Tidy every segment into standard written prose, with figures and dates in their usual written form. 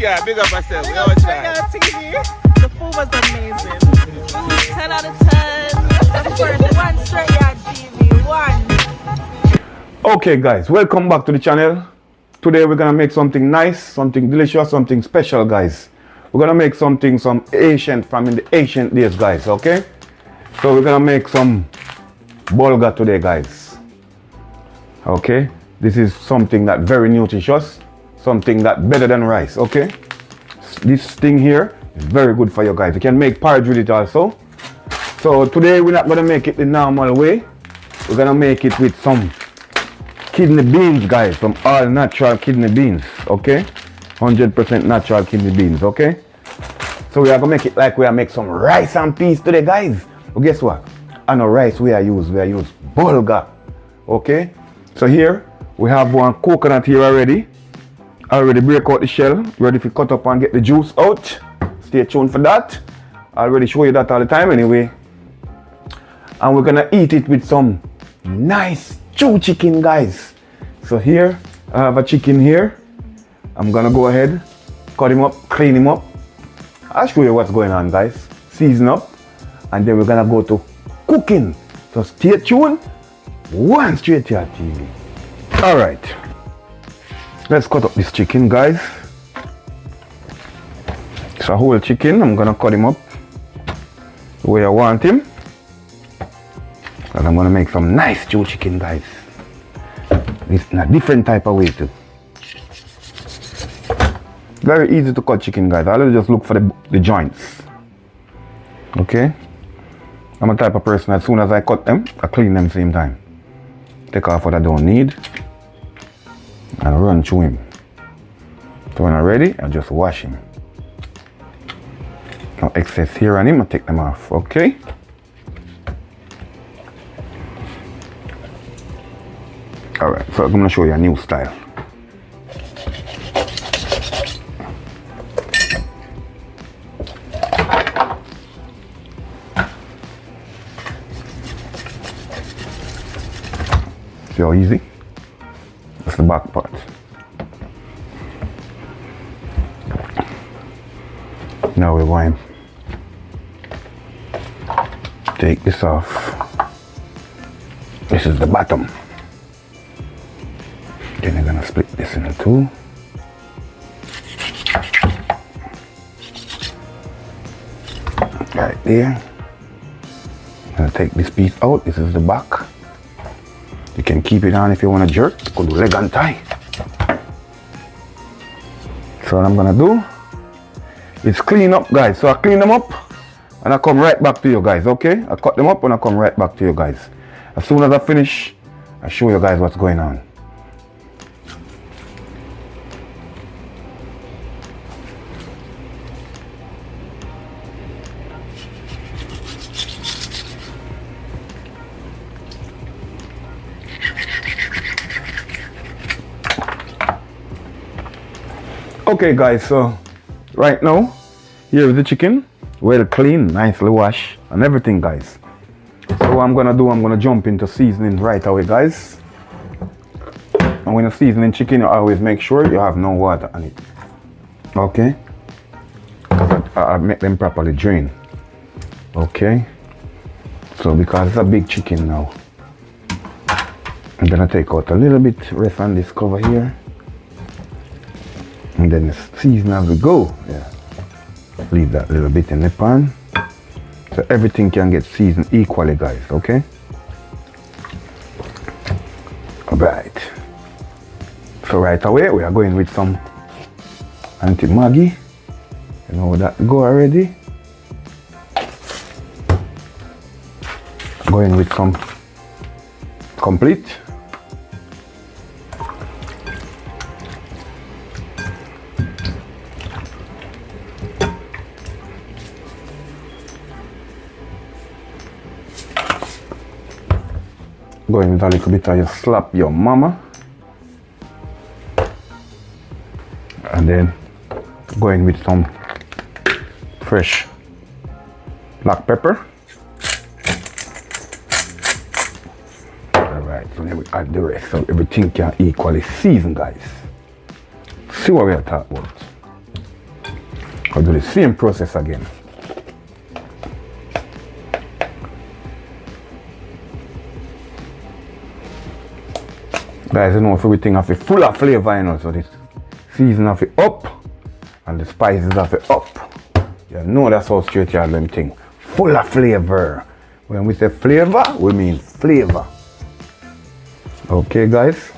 yeah, big up myself. Big up Str8yaad TV. The food was amazing. 10 out of 10. Of course, one Str8yaad TV. One. Okay guys, welcome back to the channel. Today we're gonna make something nice, something delicious, something special guys. We're gonna make something from in the ancient days guys, okay? So we're gonna make some bulgur today guys. Okay? This is something that very nutritious, something that better than rice, okay? This thing here is very good for you guys. You can make porridge with it also. So today we're not gonna make it the normal way. We're gonna make it with some kidney beans guys, some all natural kidney beans, okay? 100% natural kidney beans, okay? So we are gonna make it like we are make some rice and peas today guys. But guess what? I know rice we use bulgur, okay? So here we have one coconut here already. I already break out the shell, ready to cut up and get the juice out. Stay tuned for that. I already show you that all the time anyway. And we're gonna eat it with some nice stew chicken guys. So here I have a chicken here. I'm gonna go ahead, cut him up, clean him up. I'll show you what's going on guys. Season up, and then we're gonna go to cooking. So stay tuned. One Str8yaad TV. Alright, let's cut up this chicken guys. It's a whole chicken. I'm gonna cut him up the way I want him. And I'm gonna make some nice stew chicken guys. It's in a different type of way too. Very easy to cut chicken guys. I'll just look for the joints. Okay? I'm a type of person, as soon as I cut them, I clean them same time. Take off what I don't need and run through him. So when I'm ready, I'll just wash him. No excess here on him, I'll take them off, okay? Alright, so I'm gonna show you a new style. See how easy? That's the back part. Now we're going to take this off. This is the bottom. Then we're gonna split this in two. Right there. I'm gonna take this piece out. This is the back. You can keep it on if you want to jerk. You could do leg and tie. So what I'm gonna do is clean up guys. So I clean them up and I come right back to you guys, okay? I cut them up and I come right back to you guys. As soon as I finish, I show you guys what's going on. Okay guys, so right now here is the chicken, well clean, nicely washed and everything guys. So what I'm gonna jump into seasoning right away guys. And when you're seasoning chicken, you always make sure you have no water on it, okay? I make them properly drain, okay? So because it's a big chicken now, I'm gonna take out a little bit rest on this cover here. And then season as we go. Yeah. Leave that little bit in the pan. So everything can get seasoned equally guys, okay? Alright. So right away we are going with some anti-Maggi. You know that go already. Going with some complete. Going with a little bit of your slap your mama. And then going with some fresh black pepper. Alright, so then we add the rest so everything can equally season guys. See what we are talking about. I'll do the same process again. Guys, you know, everything have a full of flavor, you know, so this season have it up and the spices have it up. You know that's how Str8yaad them thing. Full of flavor. When we say flavor, we mean flavor. Okay, guys.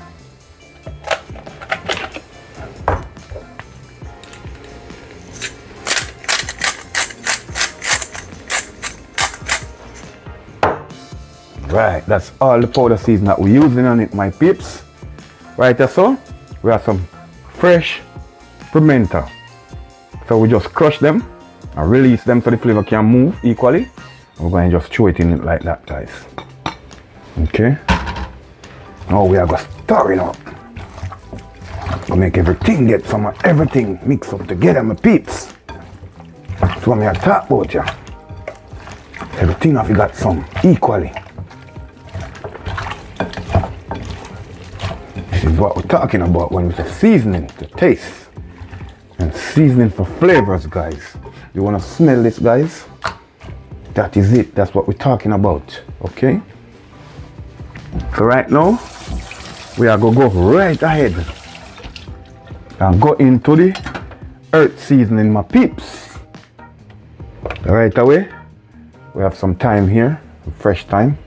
Right, that's all the powder season that we're using on it, my peeps. Right, so we have some fresh pimento. So we just crush them and release them so the flavor can move equally. We're going to just throw it in it like that, guys. Okay. Now we are going to stir it up. We'll make everything get some of everything mixed up together, my peeps. That's what I talk about, yeah. Everything have got some equally. This is what we're talking about when we say seasoning to taste. And seasoning for flavors, guys. You want to smell this, guys? That is it. That's what we're talking about. Okay? So right now, we are going to go right ahead and go into the earth seasoning, my peeps. Right away, we have some time here, fresh time.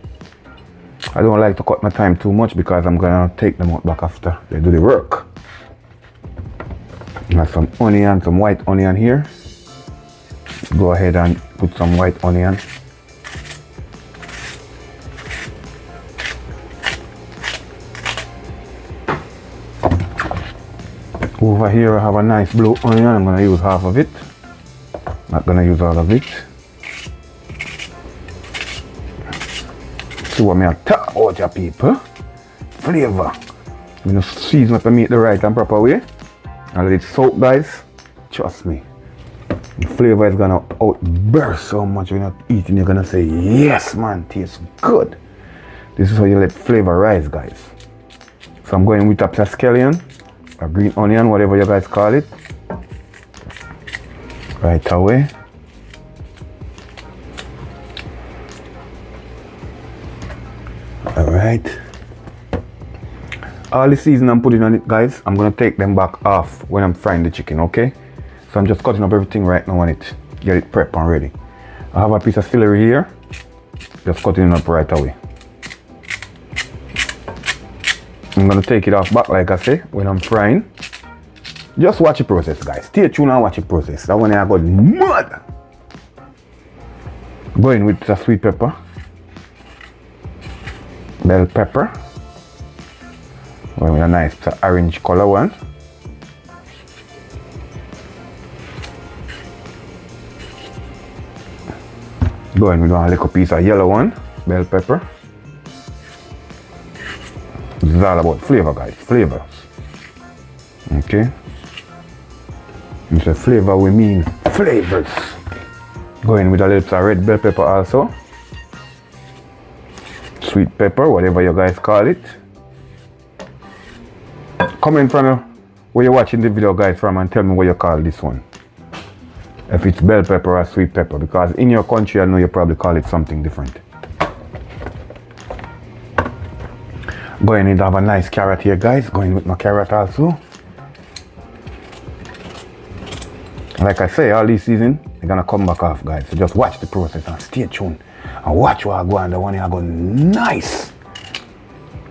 I don't like to cut my time too much because I'm going to take them out back after they do the work. I have some onion, some white onion here. Go ahead and put some white onion. Over here I have a nice blue onion. I'm going to use half of it. Not going to use all of it. See what I talk about, your people. Flavor. I'm going to season up the meat the right and proper way. And let it soak, guys. Trust me. The flavor is gonna outburst so much when you're eating. You're gonna say, yes, man, tastes good. This is how you let flavor rise, guys. So I'm going with a scallion, a green onion, whatever you guys call it. Right away. Alright. All the seasoning I'm putting on it, guys, I'm gonna take them back off when I'm frying the chicken, okay? So I'm just cutting up everything right now on it. Get it prepped and ready. I have a piece of celery here. Just cutting it up right away. I'm gonna take it off back, like I say, when I'm frying. Just watch the process, guys. Stay tuned and watch the process. That one I got mud. Going with the sweet pepper. Bell pepper. Going with a nice orange color one. Going with one little piece of yellow one, bell pepper. This is all about flavor, guys, flavors. Okay. When we say flavor, we mean flavors. Going with a little red bell pepper also. Sweet pepper, whatever you guys call it. Comment from where you're watching the video, guys, from, and tell me what you call this one. If it's bell pepper or sweet pepper, because in your country I know you probably call it something different. Going in to have a nice carrot here, guys. Going with my carrot also. Like I say, all this season they're gonna come back off, guys. So just watch the process and stay tuned and watch what I go on. The one I go nice.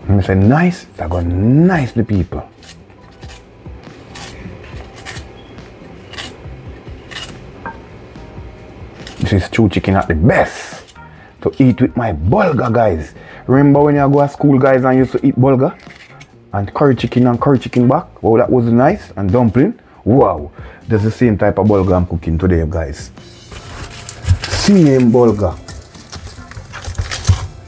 When I say nice, I go nice the people. This is true chicken at the best to eat with my bulgur, guys. Remember when you go to school, guys, and used to eat bulgur and curry chicken back? Wow, that was nice. And dumpling. Wow, that's the same type of bulgur I'm cooking today, guys. Same bulgur.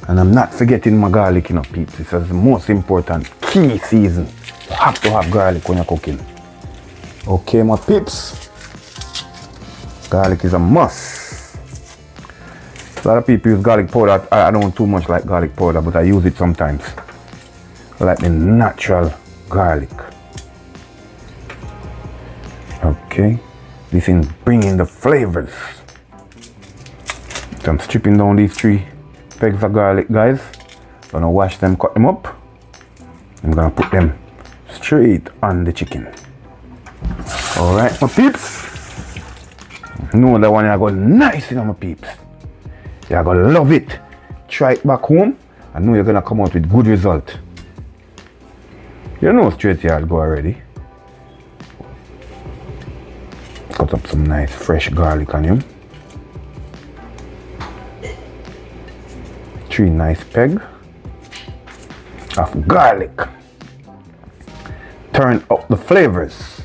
And I'm not forgetting my garlic, you know, peeps. This is the most important key season. You have to have garlic when you're cooking. Okay, my peeps. Garlic is a must. A lot of people use garlic powder. I don't too much like garlic powder, but I use it sometimes. I like the natural garlic. Okay. This is bringing the flavors. So I'm stripping down these 3 pegs of garlic, guys. Gonna wash them, cut them up. I'm gonna put them straight on the chicken. Alright, my peeps. Know that one I got nice, you know, my peeps. You're gonna love it. Try it back home. I know you're gonna come out with good result. You know Str8yaad go already. Cut up some nice fresh garlic on him. 3 nice peg of garlic. Turn up the flavors.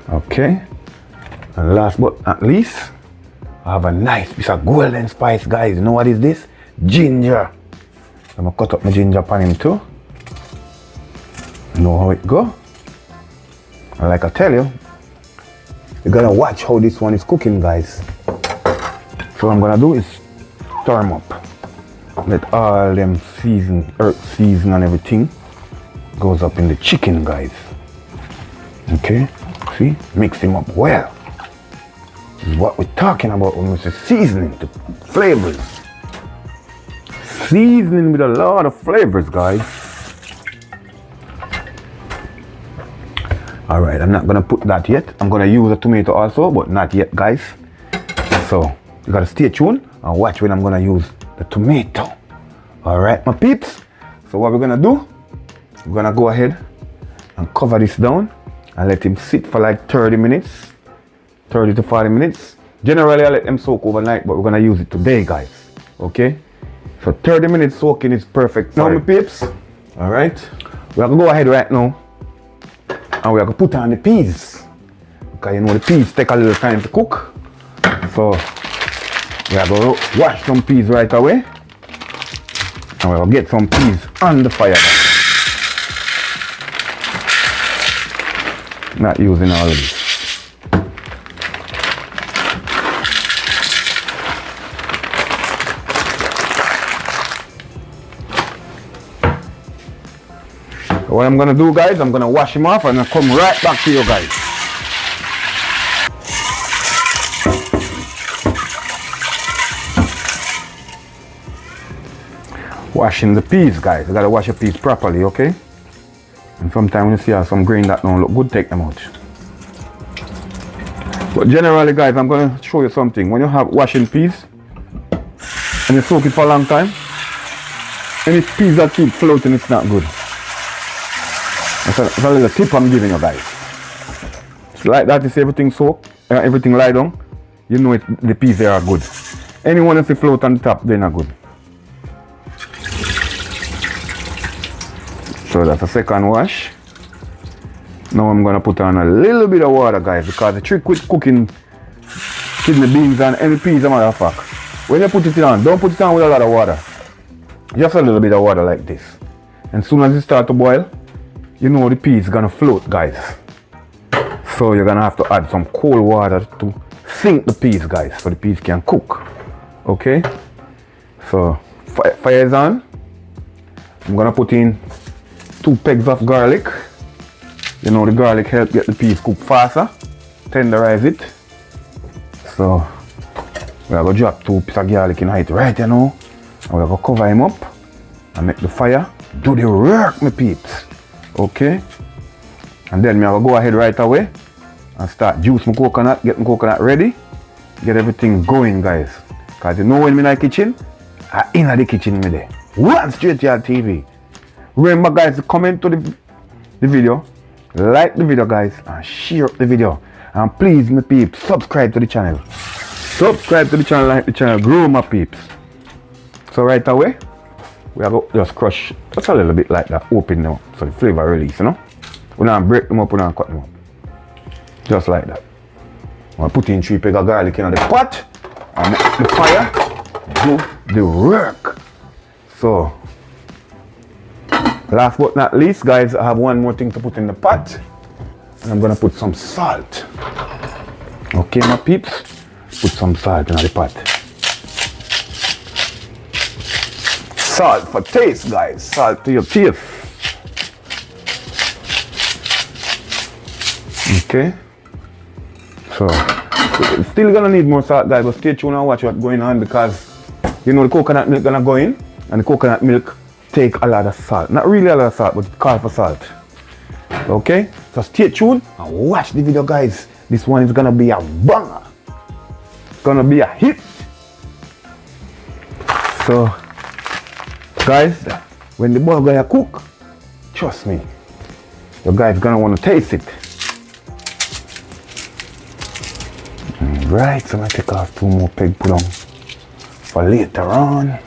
Okay. And last but not least, I have a nice piece of golden spice, guys. You know what is this? Ginger. I'm gonna cut up my ginger pan him too. You know how it go. And like I tell you, you gotta watch how this one is cooking, guys. So what I'm gonna do is stir them up. Let all them earth season and everything goes up in the chicken, guys. Okay, see, mix them up well. This is what we're talking about when we say seasoning, the flavors. Seasoning with a lot of flavors, guys. All right, I'm not gonna put that yet. I'm gonna use a tomato also, but not yet, guys. So you gotta stay tuned and watch when I'm gonna use the tomato. All right, my peeps. So what we're gonna do, we're gonna go ahead and cover this down and let him sit for like 30 minutes, 30 to 40 minutes. Generally, I let them soak overnight, but we're gonna use it today, guys. Okay? So 30 minutes soaking is perfect. Now, my peeps, all right, we're gonna go ahead right now and we're gonna put on the peas. Because you know the peas take a little time to cook. So we're gonna wash some peas right away. And we're gonna get some peas on the fire. Not using all of this. So what I'm gonna do, guys, I'm gonna wash him off and I'll come right back to you guys. Washing the peas, guys. You gotta wash your peas properly, okay? And sometimes when you see some grain that don't look good, take them out. But generally, guys, I'm gonna show you something. When you have washing peas and you soak it for a long time, any peas that keep floating, it's not good. That's a little tip I'm giving you, guys. It's like that, you see everything soak, everything lie down, you know the peas there are good. Anyone that float on the top, they're not good. So that's a second wash. Now I'm gonna put on a little bit of water, guys, because the trick with cooking kidney beans and any peas, a matter of fact, when you put it on, don't put it on with a lot of water. Just a little bit of water like this. And as soon as it starts to boil, you know the peas gonna float, guys. So you're gonna have to add some cold water to sink the peas, guys, so the peas can cook. Okay? So fire is on. I'm gonna put in 2 pegs of garlic. You know the garlic helps get the peas cooked faster, tenderize it. So we're gonna drop 2 pieces of garlic in it right, you know. And we're gonna cover him up and make the fire do the work, my peeps. Okay? And then I'm gonna go ahead right away and start juice my coconut, get my coconut ready, get everything going, guys. Cause you know when I'm in the kitchen, I'm in the kitchen with it. One Str8yaad TV. Remember, guys, to comment to the video, like the video, guys, and share the video. And please, my peeps, subscribe to the channel. Subscribe to the channel, like the channel, grow my peeps. So right away, we are going to just crush just a little bit like that, open them up so the flavor release, you know. We don't break them up, we don't cut them up. Just like that. I'm put in 3 pegs of garlic in the pot and make the fire do the work. So last but not least, guys, I have one more thing to put in the pot. And I'm gonna put some salt. Okay, my peeps? Put some salt in the pot. Salt for taste, guys. Salt to your taste. Okay. So it's still gonna need more salt, guys, but stay tuned and watch what's going on, because you know the coconut milk gonna go in, and the coconut milk take a lot of salt. Not really a lot of salt, but it calls for salt. Okay, so stay tuned and watch the video, guys. This one is gonna be a banger. It's gonna be a hit. So guys, when the burger cook, trust me, you guys gonna wanna taste it. Right, so I'm gonna take off 2 more peg put on for later on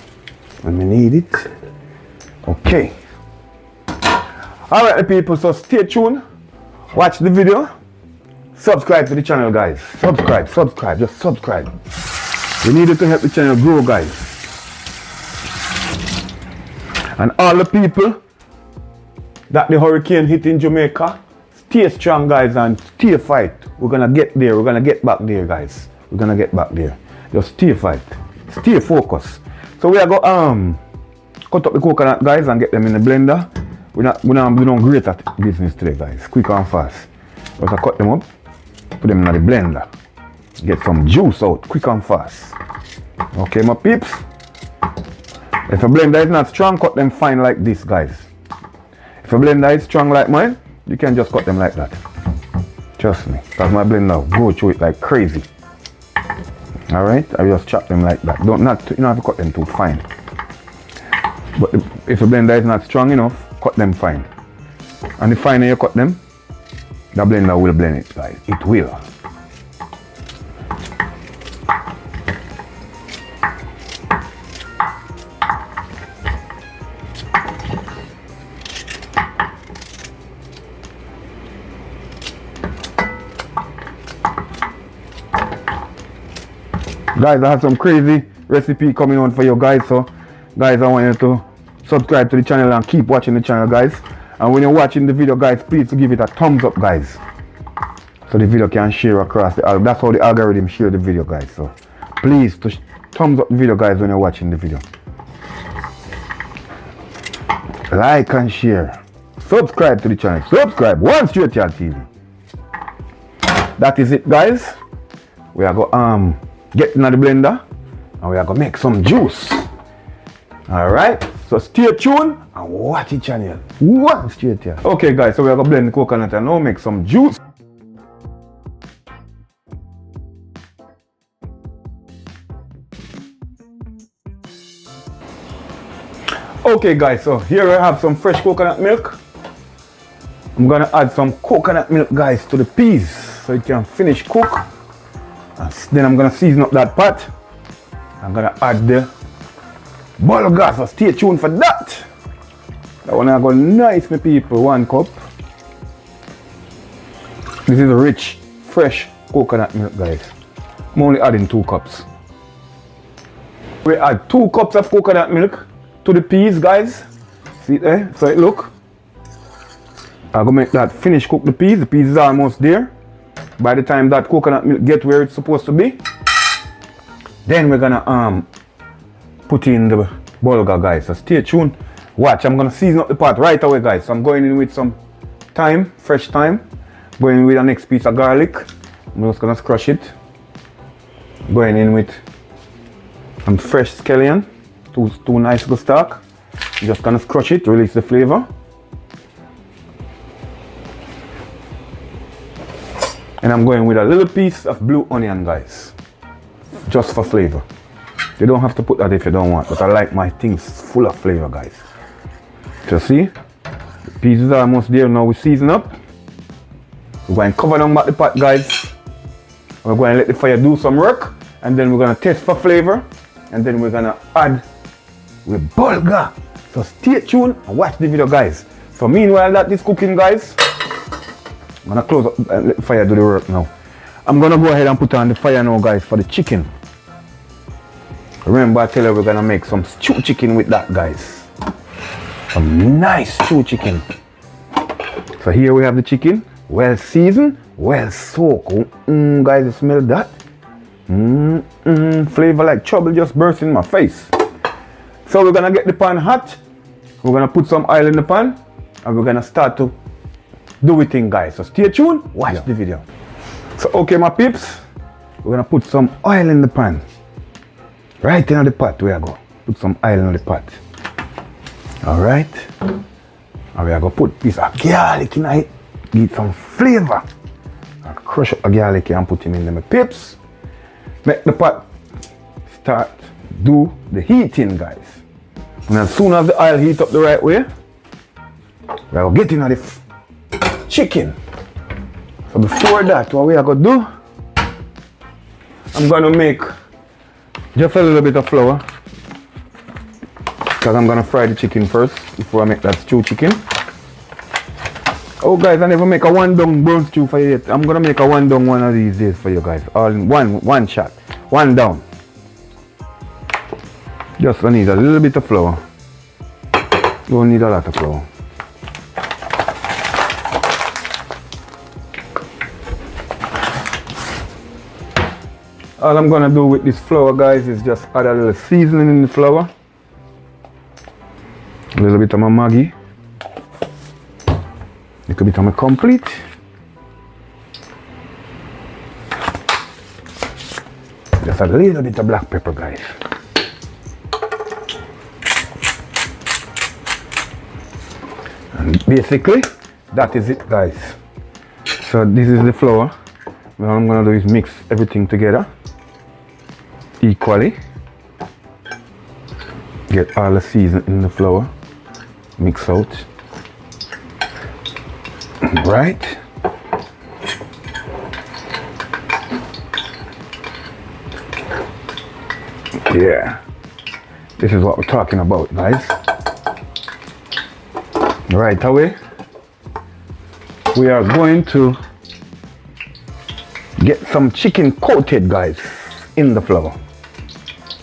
when we need it. Okay. Alright people, so stay tuned, watch the video, subscribe to the channel, guys. Subscribe, just subscribe. We need it to help the channel grow, guys. And all the people that the hurricane hit in Jamaica, stay strong, guys, and stay fight. We're gonna get there, we're gonna get back there, guys. We're gonna get back there. Just stay fight, stay focused. So we are go cut up the coconut, guys, and get them in the blender. We don't great at business today, guys. Quick and fast. Just cut them up, put them in the blender. Get some juice out, quick and fast. Okay, my peeps. If a blender is not strong, cut them fine like this, guys. If a blender is strong like mine, you can just cut them like that. Trust me, because my blender go through it like crazy. Alright, I just chop them like that. You don't have to cut them too fine. But if a blender is not strong enough, cut them fine. And the finer you cut them, the blender will blend it, guys. It will. Guys, I have some crazy recipe coming on for you guys, so guys, I want you to subscribe to the channel and keep watching the channel, guys. And when you're watching the video, guys, please give it a thumbs up, guys, so the video can share across the algorithm. That's how the algorithm share the video, guys. So please thumbs up the video, guys, when you're watching the video. Like and share. Subscribe to the channel. Subscribe. Str8yaad TV. That is it, guys. We are go get in the blender and we are gonna make some juice. Alright, so stay tuned and watch the channel. Str8yaad. Okay guys, so we are gonna blend the coconut and now make some juice. Okay guys, so here I have some fresh coconut milk. I'm gonna add some coconut milk, guys, to the peas so it can finish cook. And then I'm gonna season up that pot. I'm gonna add the bulgur, so stay tuned for that. That one I got nice, my people. 1 cup. This is a rich, fresh coconut milk, guys. I'm only adding 2 cups. We add 2 cups of coconut milk to the peas, guys. See there? So it look. I'm gonna make that finish cook the peas. The peas is almost there. By the time that coconut milk get where it's supposed to be, then we're gonna put in the bulgur, guys. So stay tuned. Watch, I'm gonna season up the pot right away, guys. So I'm going in with some thyme, fresh thyme. Going in with the next piece of garlic. I'm just gonna crush it. Going in with some fresh scallion, two nice good stock. Just gonna crush it, release the flavor. And I'm going with a little piece of blue onion, guys, just for flavor. You don't have to put that if you don't want, but I like my things full of flavor, guys. So see, the peas is almost there. Now we season up. We're going to cover down back the pot, guys. We're going to let the fire do some work, and then we're going to test for flavor, and then we're going to add with bulgur. So stay tuned and watch the video, guys. So meanwhile that is cooking, guys, I'm gonna close up and let the fire do the work now. I'm gonna go ahead and put on the fire now, guys, for the chicken. Remember I tell you we're gonna make some stew chicken with that, guys. Some nice stew chicken. So here we have the chicken, well seasoned, well soaked. Guys, you smell that? Flavor like trouble just burst in my face. So we're gonna get the pan hot. We're gonna put some oil in the pan and we're gonna start to do it thing, guys. So stay tuned, watch the video. So okay my peeps, we're gonna put some oil in the pan. Right in the pot we are go. Put some oil in the pot. Alright. And we are gonna put a piece of garlic in it. Give it some flavor. And crush up the garlic and put him in there my peeps. Make the pot start do the heating guys. And as soon as the oil heat up the right way, we are getting at the chicken. So before that, what we are going to do, I'm going to make just a little bit of flour. Because I'm going to fry the chicken first before I make that stew chicken. Oh guys, I never make a one down brown stew for you yet. I'm going to make a one down one of these days for you guys. All in one shot. One down. Just I need a little bit of flour. Don't need a lot of flour. All I'm gonna do with this flour guys is just add a little seasoning in the flour. A little bit of my Maggi. A little bit of my complete. Just a little bit of black pepper guys. And basically, that is it guys. So this is the flour. What I'm gonna do is mix everything together equally. Get all the season in the flour. Mix out. Right. Yeah. This is what we're talking about, guys. Right away, we are going to get some chicken coated, guys, in the flour.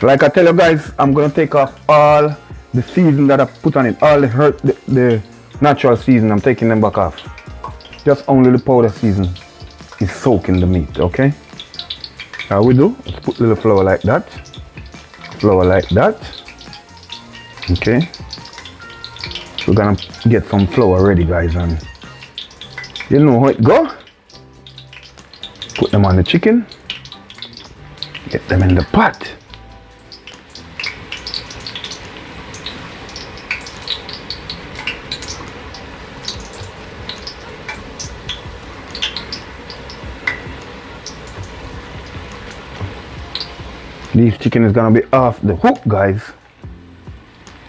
Like I tell you guys, I'm gonna take off all the season that I put on it, all the natural season. I'm taking them back off. Just only the powder season is soaking the meat. Okay. How we do? Let's put little flour like that. Flour like that. Okay. We're gonna get some flour ready, guys, and you know how it go. Put them on the chicken. Get them in the pot. This chicken is gonna be off the hook, guys.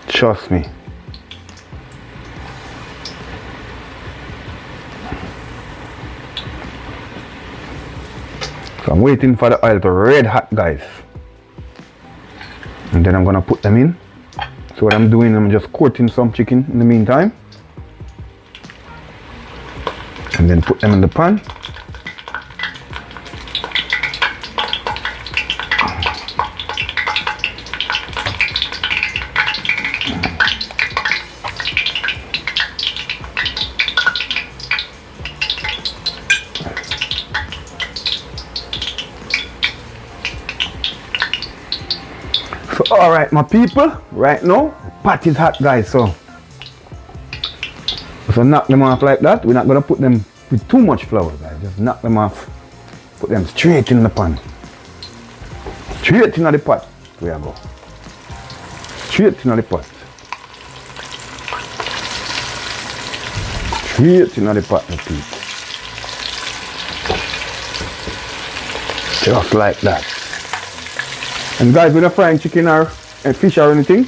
Trust me. So I'm waiting for the oil to red hot, guys. And then I'm gonna put them in. So what I'm doing, I'm just coating some chicken in the meantime. And then put them in the pan. So alright my people, right now the pot is hot, guys, so knock them off like that. We're not gonna put them with too much flour, guys. Just knock them off, put them straight in the pan, straight in the pot. There we go, straight in the pot, straight in the pot, my people. Just like that. And guys, when you're frying chicken or fish or anything,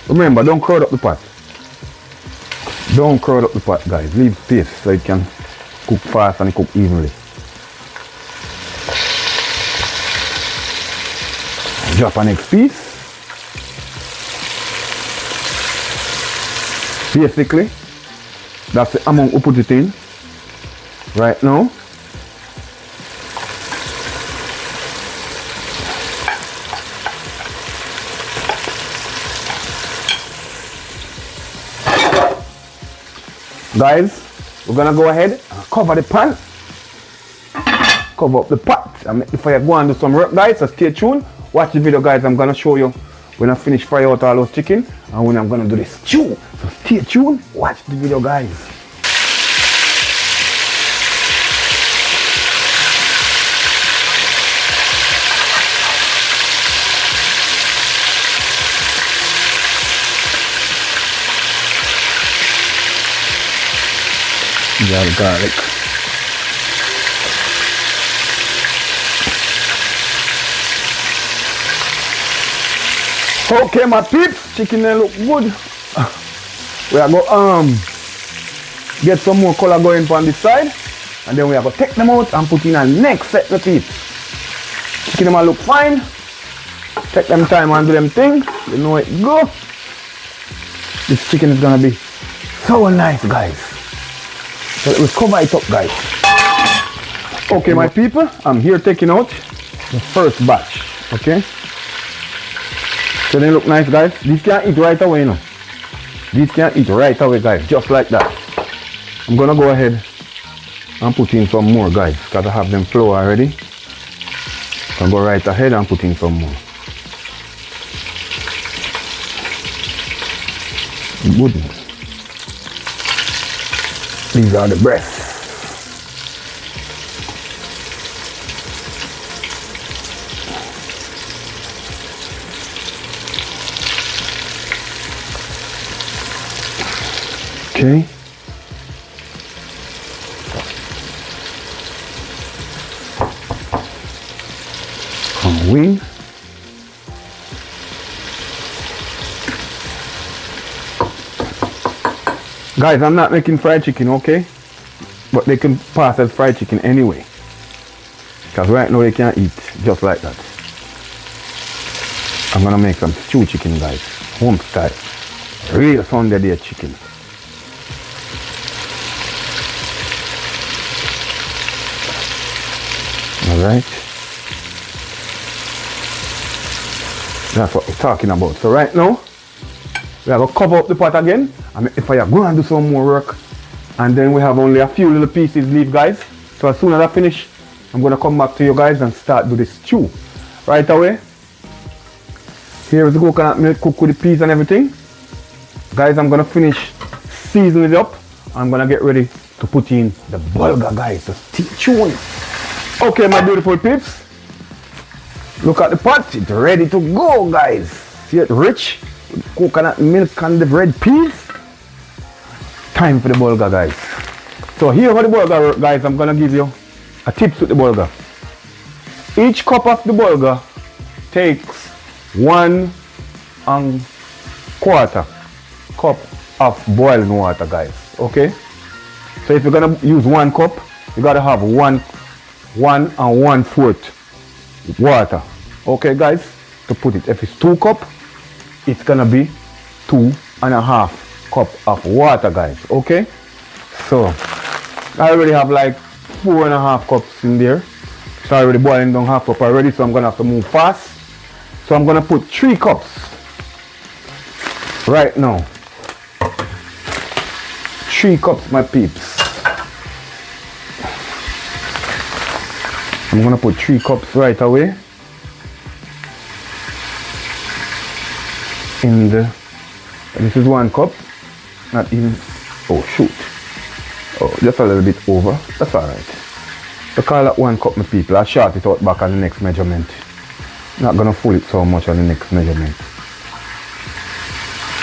remember, don't crowd up the pot. Don't crowd up the pot, guys. Leave space so it can cook fast and cook evenly. Drop our next piece. Basically, that's the amount we put it in right now. Guys, we're gonna go ahead and cover the pan, cover up the pot, and make the fire go and do some work, guys. So stay tuned, watch the video, guys. I'm gonna show you when I finish fry out all those chicken and when I'm gonna do the stew. So stay tuned, watch the video, guys. got garlic. Okay, my peeps, chicken they look good. We are go get some more color going on this side, and then we are going to take them out and put in a next set of peeps. Chicken them look fine. Take them time and do them thing. You know it go. This chicken is gonna be so nice, guys. So let me cover it up, guys. Okay, my people, I'm here taking out the first batch. Okay. So they look nice, guys. These can't eat right away, you know. These can't eat right away, guys. Just like that. I'm gonna go ahead and put in some more, guys, because I have them flour already. So I'll go right ahead and put in some more. Goodness. These are the breasts. Okay. Wing. Guys, I'm not making fried chicken, okay? But they can pass as fried chicken anyway. Because right now they can't eat just like that. I'm gonna make some stew chicken, guys. Homestyle. Real Sunday day chicken. Alright. That's what we're talking about. So right now, we are going to cover up the pot again. And if I go and do some more work. And then we have only a few little pieces left, guys. So as soon as I finish, I'm going to come back to you guys and start do the stew. Right away. Here is the coconut milk cooked with the peas and everything. Guys, I'm going to finish seasoning it up. I'm going to get ready to put in the bulgur, guys. So stay tuned. Okay, my beautiful peeps. Look at the pot, it's ready to go, guys. See it rich with coconut milk and the red peas. Time for the bulgur, guys. So here for the bulgur, guys, I'm gonna give you a tips with the bulgur. Each cup of the bulgur takes 1¼ cup of boiling water, guys. Okay. So if you're gonna use 1 cup, you gotta have 1 1¼ water. Okay, guys, to put it. If it's 2 cup, it's gonna be 2½ cup of water, guys. Okay, so I already have like 4½ cups in there. It's already boiling down half cup already, so I'm gonna have to move fast. So I'm gonna put 3 cups right now. 3 cups, my peeps. I'm gonna put 3 cups right away in the. This is 1 cup, not even. Oh shoot! Oh, just a little bit over. That's all right. So call that 1 cup, my people. I'll short it out back on the next measurement. Not gonna fool it so much on the next measurement.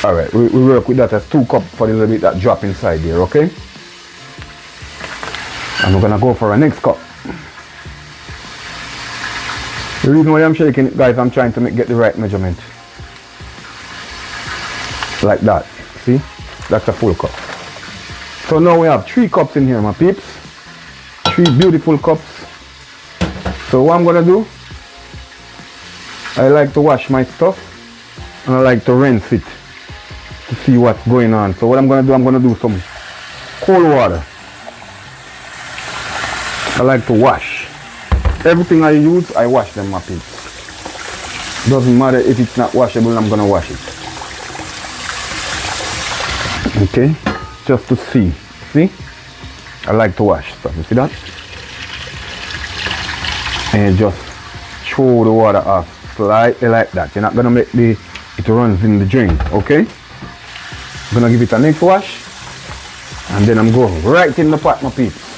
All right, we work with that as 2 cups for the little bit that drop inside there. Okay. And we're gonna go for our next cup. The reason why I'm shaking it, guys, I'm trying to get the right measurement. Like that. See? That's a full cup. So now we have 3 cups in here, my peeps. 3 beautiful cups. So what I'm gonna do, I like to wash my stuff and I like to rinse it to see what's going on. So what I'm gonna do, I'm gonna do some cold water. I like to wash. Everything I use, I wash them, my peeps. Doesn't matter if it's not washable, I'm gonna wash it. Okay, just to see. See? I like to wash stuff. You see that? And just throw the water off slightly like that. You're not gonna make it runs in the drain. Okay? I'm gonna give it a next wash, and then I'm going right in the pot, my peeps.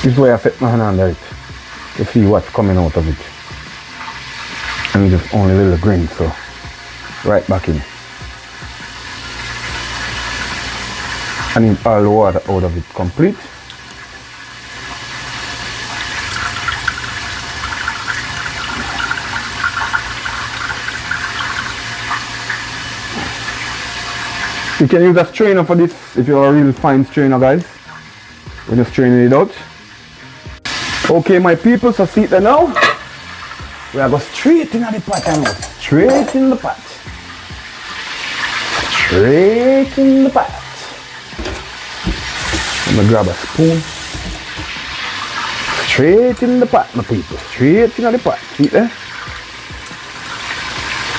This way I set my hand under it to see what's coming out of it. And just only little grain, so right back in. I need all the water out of it complete. You can use a strainer for this if you're a real fine strainer, guys. We're just straining it out. Okay, my people, so see it there now. We are going straight in the pot now. Straight in the pot. Straight in the pot. I'm gonna grab a spoon. Straight in the pot, my people. Straight in the pot. See it there?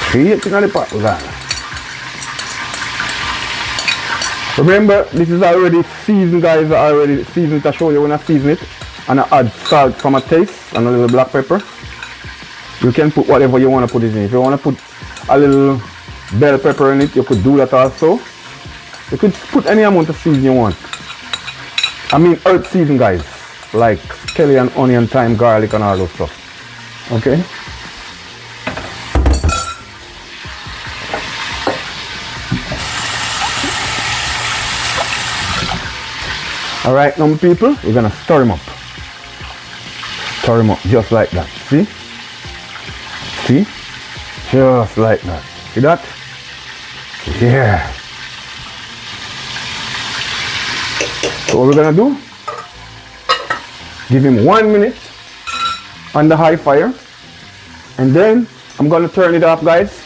Straight in the pot, we're gonna. Remember, this is already seasoned, guys. Already seasoned to show you when I season it. And I add salt from a taste and a little black pepper. You can put whatever you want to put it in. If you want to put a little bell pepper in it, you could do that also. You could put any amount of seasoning you want. I mean earth season, guys. Like scallion, onion, thyme, garlic and all those stuff. Okay? Alright, now my people, we're gonna stir them up. Stir them up just like that. See? See? Just like that. See that? Yeah. So what we're gonna do, give him 1 minute on the high fire, and then I'm gonna turn it off, guys,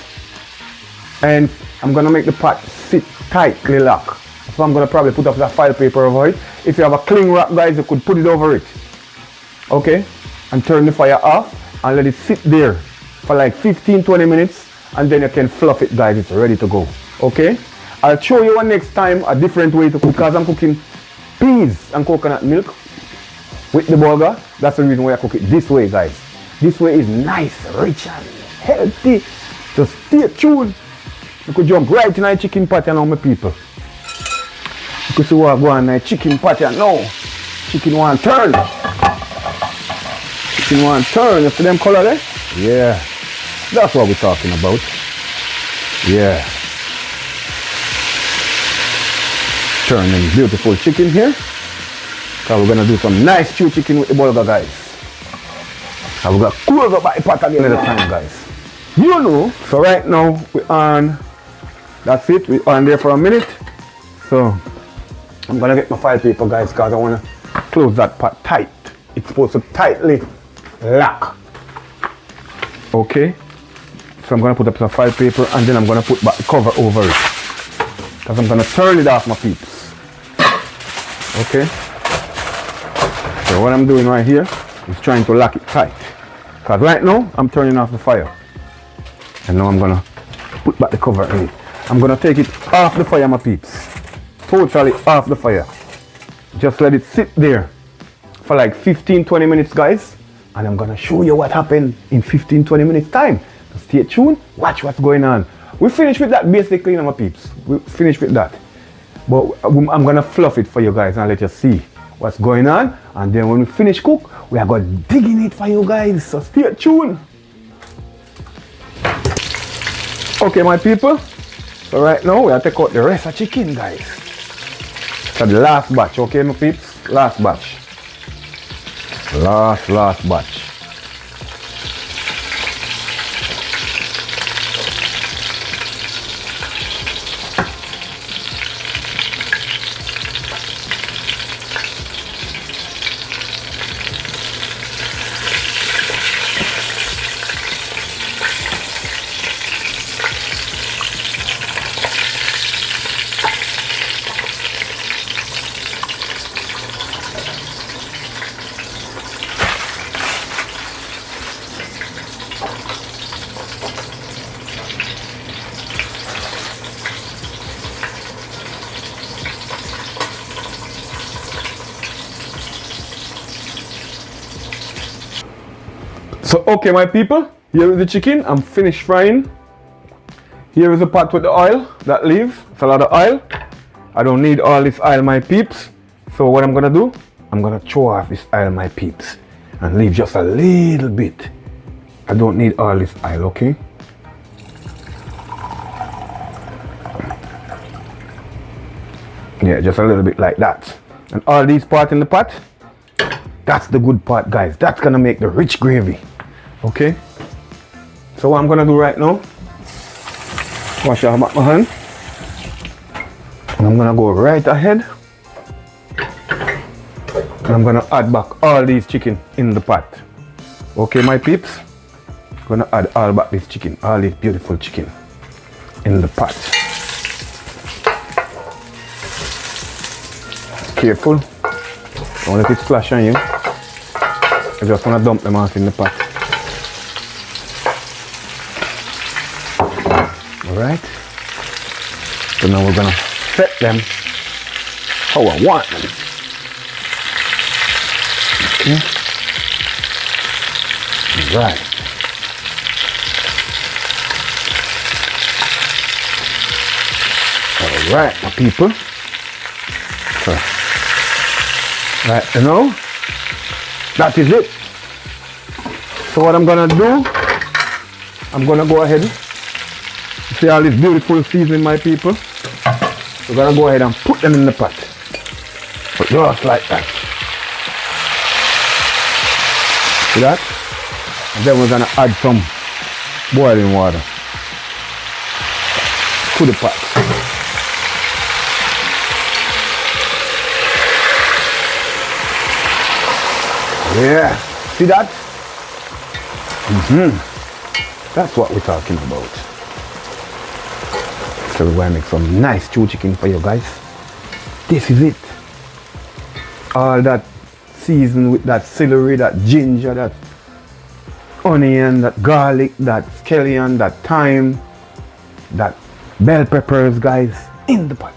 and I'm gonna make the pot sit tightly locked. So I'm gonna probably put up the file paper over it. If you have a cling wrap, guys, you could put it over it. Okay? And turn the fire off and let it sit there for like 15-20 minutes, and then you can fluff it, guys. It's ready to go. Okay? I'll show you one next time a different way to cook, because I'm cooking peas and coconut milk with the burger. That's the reason why I cook it this way, guys. This way is nice, rich and healthy. So stay tuned. You could jump right in my chicken patty now, my people. You could see what I go on my chicken patty now. Chicken want turn. Chicken want turn. You see them color there? Yeah. That's what we're talking about. Yeah. Turning beautiful chicken here. So we're gonna do some nice stew chicken with the burger, guys. And we're gonna close up the pot again at a time, guys. You know. So right now we're on. That's it. We're on there for a minute. So I'm gonna get my file paper, guys, because I wanna close that pot tight. It's supposed to tightly lock. Okay. So I'm gonna put up some file paper and then I'm gonna put back the cover over it. Because I'm gonna turn it off, my peeps. Okay. So what I'm doing right here is trying to lock it tight. Because right now I'm turning off the fire. And now I'm gonna put back the cover in it. I'm gonna take it off the fire, my peeps. Totally off the fire. Just let it sit there for like 15-20 minutes, guys. And I'm gonna show you what happened in 15-20 minutes time. So stay tuned, watch what's going on. We finished with that basically, my peeps. We finished with that. But I'm gonna fluff it for you guys and let you see what's going on. And then when we finish cook, we are gonna dig in it for you guys. So stay tuned. Okay, my people. So right now we are take out the rest of chicken, guys. So the last batch, okay, my peeps? Last batch. Last batch. So okay, my people, here is the chicken. I'm finished frying. Here is the pot with the oil that leaves. It's a lot of oil. I don't need all this oil, my peeps. So what I'm gonna do, I'm gonna throw off this oil, my peeps, and leave just a little bit. I don't need all this oil, okay? Yeah, just a little bit like that. And all these parts in the pot, that's the good part, guys. That's gonna make the rich gravy, okay? So what I'm gonna do right now, wash out my hand, and I'm gonna go right ahead, and I'm gonna add back all these chicken in the pot. Okay, my peeps? I'm gonna add all back this chicken, all this beautiful chicken in the pot. Careful, don't let it splash on you. I just wanna dump them off in the pot. Alright, so now we're gonna set them how I want them. Okay. Right. Alright, my people. So, right, you know, that is it. So what I'm gonna do, I'm gonna go ahead. See all this beautiful seasoning, my people. We're gonna go ahead and put them in the pot. But just like that. See that? And then we're gonna add some boiling water to the pot. Yeah, see that? That's what we're talking about. So we're gonna make some nice stew chicken for you guys. This is it. All that seasoned with that celery, that ginger, that onion, that garlic, that scallion, that thyme, that bell peppers, guys, in the pot.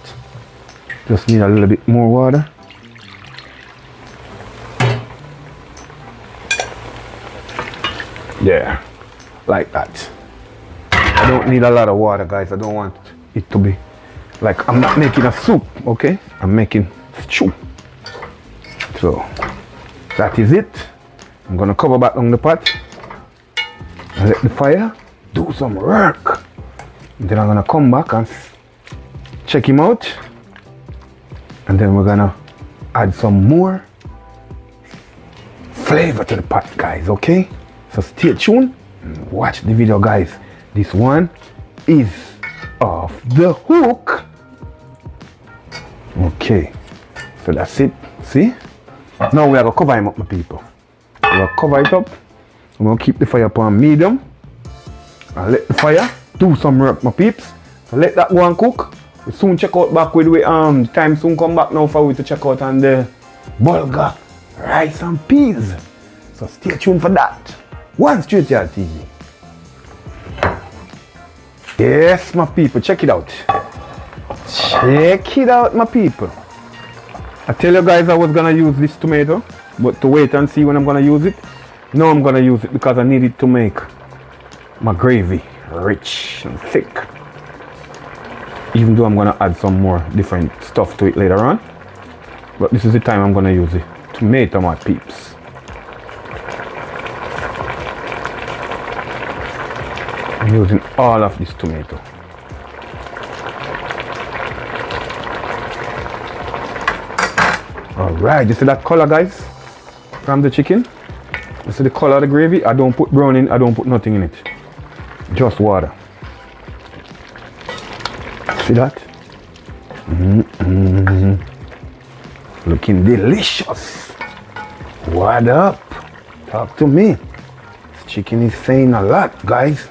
Just need a little bit more water. Yeah, like that. I don't need a lot of water, guys. I don't want it to be like, I'm not making a soup, okay? I'm making stew. So that is it. I'm gonna cover back on the pot and let the fire do some work. And then I'm gonna come back and check him out, and then we're gonna add some more flavor to the pot, guys, okay? So stay tuned and watch the video, guys. This one is off the hook. Okay, so that's it. See? Now we are gonna cover him up, my people. We're gonna cover it up. I'm gonna keep the fire upon medium and let the fire do some work, my peeps. So let that go and cook. We soon check out back with time soon come back now for we to check out on the Bulgar rice and peas. So stay tuned for that. Str8yaad TV. Yes, my people, check it out. Check it out, my people. I tell you guys I was gonna use this tomato, but to wait and see when I'm gonna use it. Now I'm gonna use it because I need it to make my gravy rich and thick. Even though I'm gonna add some more different stuff to it later on. But this is the time I'm gonna use it. Tomato, my peeps. I'm using all of this tomato. Alright, you see that color, guys? From the chicken? You see the color of the gravy? I don't put brown in, I don't put nothing in it. Just water. See that? Looking delicious. What up? Talk to me. This chicken is saying a lot, guys.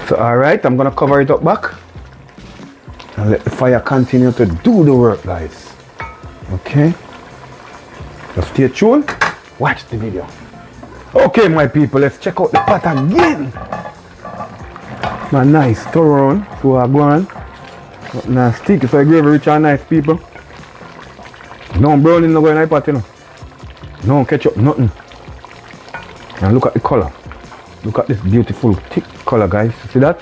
So alright, I'm gonna cover it up back and let the fire continue to do the work, guys. Okay, so stay tuned, watch the video. Okay, my people, let's check out the pot again. My nice thorough one, so I go on. Now stick, so I gravy rich and nice, people. No browning, no going in the pot, you know. No ketchup, nothing. And look at the color. Look at this beautiful thick color, guys. See that?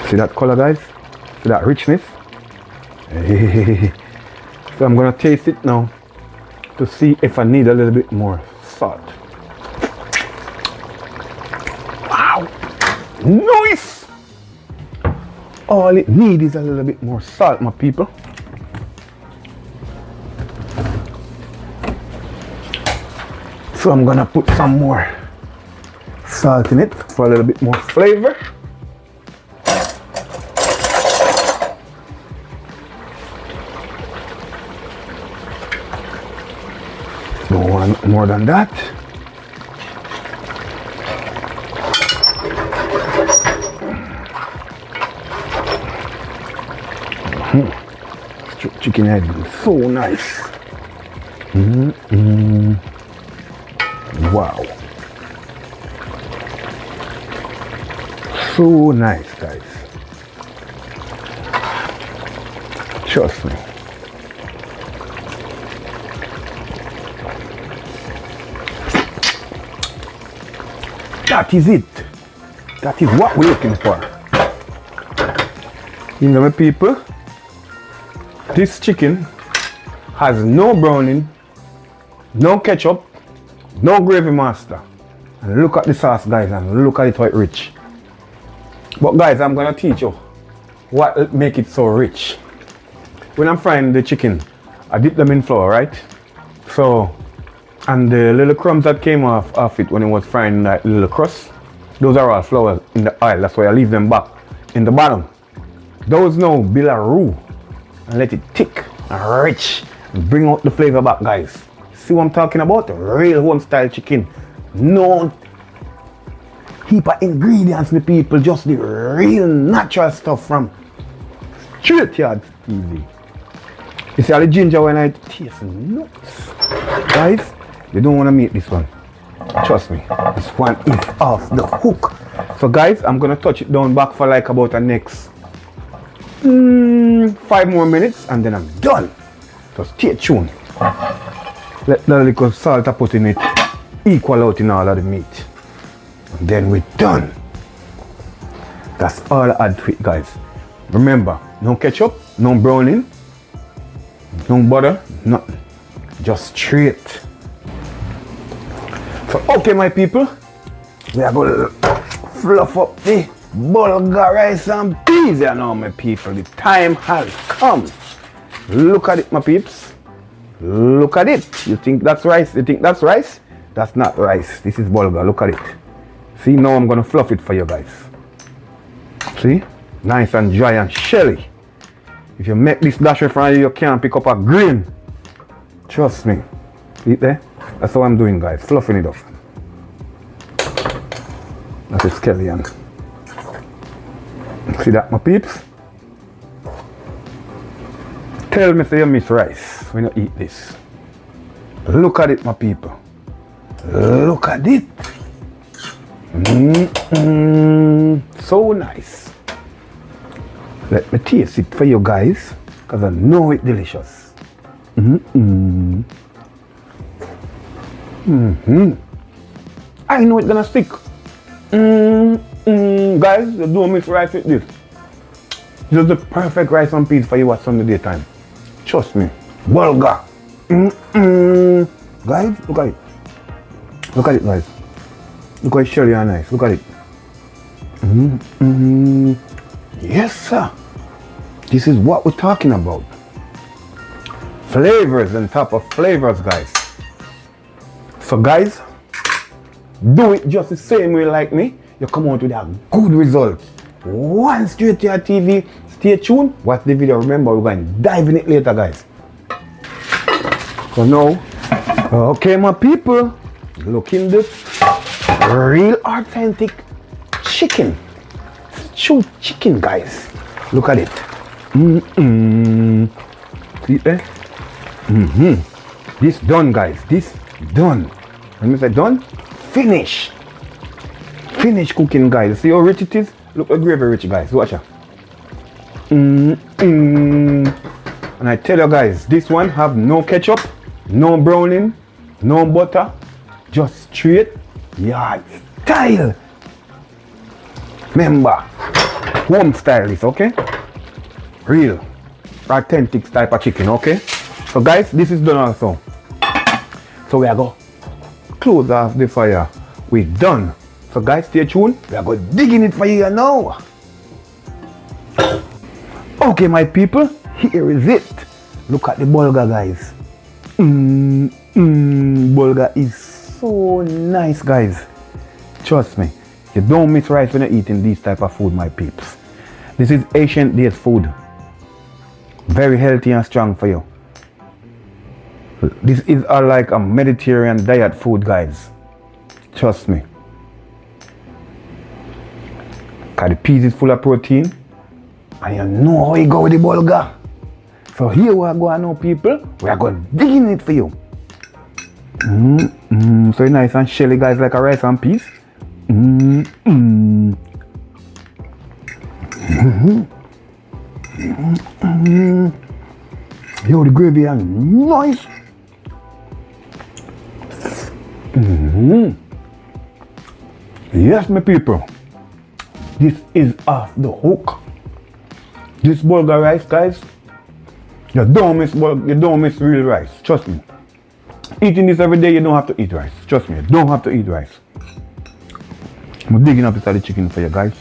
See that color, guys? See that richness? So I'm gonna taste it now to see if I need a little bit more salt. Wow, nice. All it needs is a little bit more salt, my people. So I'm gonna put some more salt in it for a little bit more flavor. Don't want more than that. Chicken head is so nice. Wow. So nice, guys. Trust me. That is it. That is what we're looking for. You know, my people, this chicken has no browning, no ketchup, no gravy master. And look at the sauce, guys, and look at it how it's rich. But guys, I'm gonna teach you what make it so rich. When I'm frying the chicken, I dip them in flour, right? So, and the little crumbs that came off it when it was frying, that little crust, those are all flour in the oil. That's why I leave them back in the bottom. Those now build a roux and let it thick and rich and bring out the flavor back, guys. See what I'm talking about? Real home style chicken. No heap of ingredients, the people, just the real natural stuff from Str8yaad TV. You see all the ginger when I taste nuts. Guys, you don't want to make this one. Trust me, this one is off the hook. So guys, I'm gonna touch it down back for like about the next 5 more minutes and then I'm done. So stay tuned. Let the little salt I put in it equal out in all of the meat. And then we're done. That's all I add to it, guys. Remember, no ketchup, no browning, no butter, nothing. Just straight. So okay, my people, we are going to fluff up the Bulgar rice and peas here now, my people. The time has come. Look at it, my peeps. Look at it. You think that's rice? You think that's rice? That's not rice. This is Bulgar. Look at it. See, now I'm going to fluff it for you guys. See? Nice and dry and shelly. If you make this dash in front of you, you can't pick up a grain. Trust me. See it there? That's what I'm doing, guys. Fluffing it up. That's a scallion. See that, my peeps? Tell me say you miss rice when you eat this. Look at it, my people. Look at it. So nice. Let me taste it for you guys, because I know it's delicious. I know it's gonna stick. Guys, you don't mix rice with this. This is the perfect rice and peas for you at Sunday daytime. Trust me. Bulgar. Guys, look at it. Look at it, guys. Look how it's shelly and nice. Look at it. Yes, sir. This is what we're talking about. Flavors on top of flavors, guys. So, guys, do it just the same way like me. You come out with a good result. One Str8yaad TV. Stay tuned. Watch the video. Remember, we're going to dive in it later, guys. So now, okay, my people, look in this real authentic chicken. Stewed chicken, guys. Look at it. See it there? This done, guys. This done. When I say done, finish. Finish cooking, guys. See how rich it is? Look at gravy rich, guys. Watch out. And I tell you guys, this one have no ketchup, no browning, no butter, just Str8yaad style. Remember, home style is okay? Real. authentic type of chicken, okay? So guys, this is done also. So we are go close off the fire. We're done. So guys, stay tuned. We are going digging it for you now. Okay, my people, here is it. Look at the bulgur, guys. Bulgur is so nice, guys. Trust me, you don't miss rice when you're eating this type of food, my peeps. This is ancient days food. Very healthy and strong for you. This is like a Mediterranean diet food, guys. Trust me. Cause the peas is full of protein. And you know how you go with the bulgur. So here we are going now, people. We are going digging it for you. So nice and shelly, guys, like a rice and peas. Yo, the gravy is nice. Yes, my people. This is off the hook. This bulgur rice, guys. You don't miss real rice. Trust me. Eating this every day, you don't have to eat rice. Trust me, you don't have to eat rice. I'm digging up inside the chicken for you guys.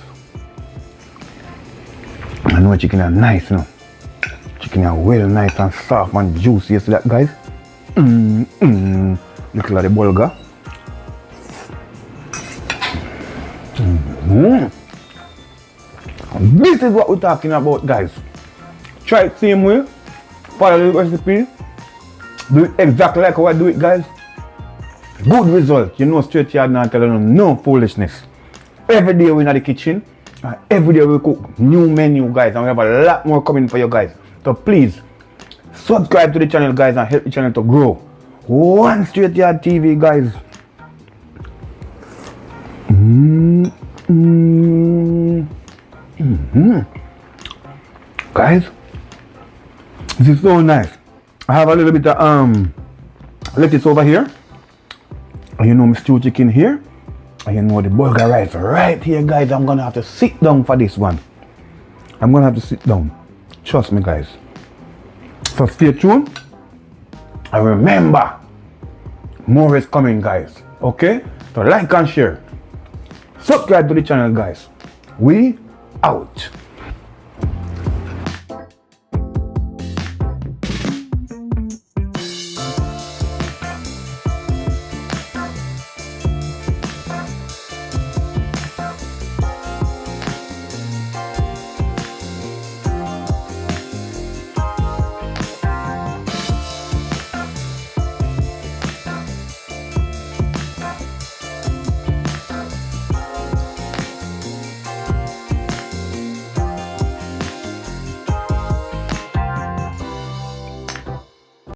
I know chicken are nice, you know. Chicken are well nice and soft and juicy. You see that, guys? Look at the bulgur. This is what we're talking about, guys. Try it same way. Follow the recipe. Do it exactly like how I do it, guys. Good result. You know, Str8yaad not telling you no foolishness. Every day we're in the kitchen. Every day we cook new menu, guys. And we have a lot more coming for you guys. So please, subscribe to the channel, guys, and help the channel to grow. One Str8yaad TV, guys. Guys, this is so nice. I have a little bit of lettuce over here, and you know my stew chicken here, and you know the bulgur rice right here, guys. I'm gonna have to sit down for this one. I'm gonna have to sit down. Trust me, guys. So stay tuned, and remember, more is coming, guys. Okay? So like and share. Subscribe to the channel, guys. We out.